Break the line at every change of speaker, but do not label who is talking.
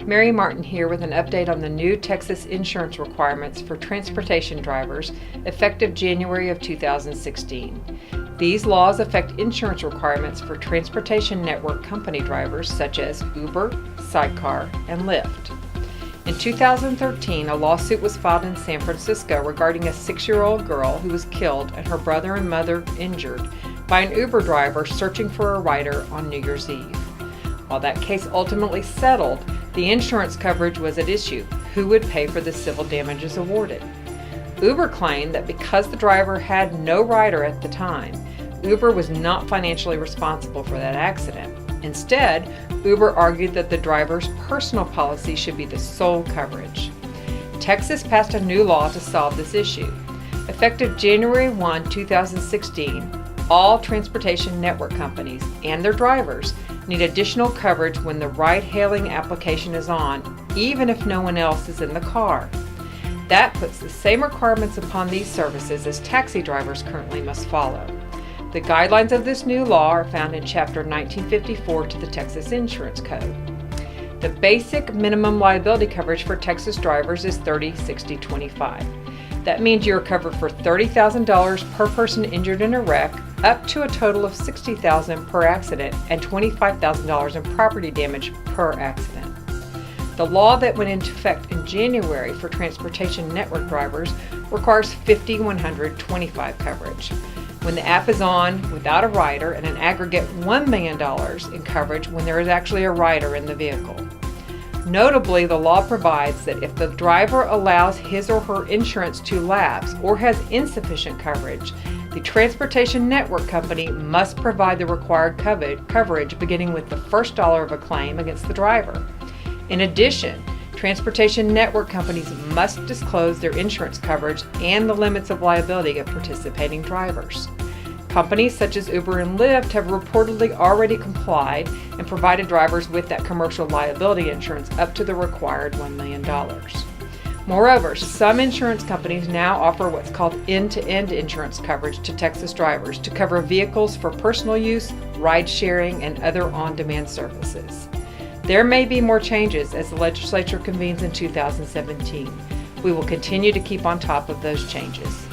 Mary Martin here with an update on the new Texas insurance requirements for transportation drivers effective January of 2016. These laws affect insurance requirements for transportation network company drivers such as Uber, Sidecar, and Lyft. In 2013, a lawsuit was filed in San Francisco regarding a 6-year-old girl who was killed and her brother and mother injured by an Uber driver searching for a rider on New Year's Eve. While that case ultimately settled, the insurance coverage was at issue. Who would pay for the civil damages awarded? Uber claimed that because the driver had no rider at the time, Uber was not financially responsible for that accident. Instead, Uber argued that the driver's personal policy should be the sole coverage. Texas passed a new law to solve this issue. Effective January 1, 2016, all transportation network companies and their drivers need additional coverage when the ride-hailing application is on, even if no one else is in the car. That puts the same requirements upon these services as taxi drivers currently must follow. The guidelines of this new law are found in Chapter 1954 to the Texas Insurance Code. The basic minimum liability coverage for Texas drivers is $30-60-25. That means you are covered for $30,000 per person injured in a wreck, up to a total of $60,000 per accident and $25,000 in property damage per accident. The law that went into effect in January for transportation network drivers requires $50-100-25 coverage. When the app is on without a rider, and an aggregate $1 million in coverage when there is actually a rider in the vehicle. Notably, the law provides that if the driver allows his or her insurance to lapse or has insufficient coverage, the transportation network company must provide the required coverage beginning with the first dollar of a claim against the driver. In addition, transportation network companies must disclose their insurance coverage and the limits of liability of participating drivers. Companies such as Uber and Lyft have reportedly already complied and provided drivers with that commercial liability insurance up to the required $1 million. Moreover, some insurance companies now offer what's called end-to-end insurance coverage to Texas drivers to cover vehicles for personal use, ride-sharing, and other on-demand services. There may be more changes as the legislature convenes in 2017. We will continue to keep on top of those changes.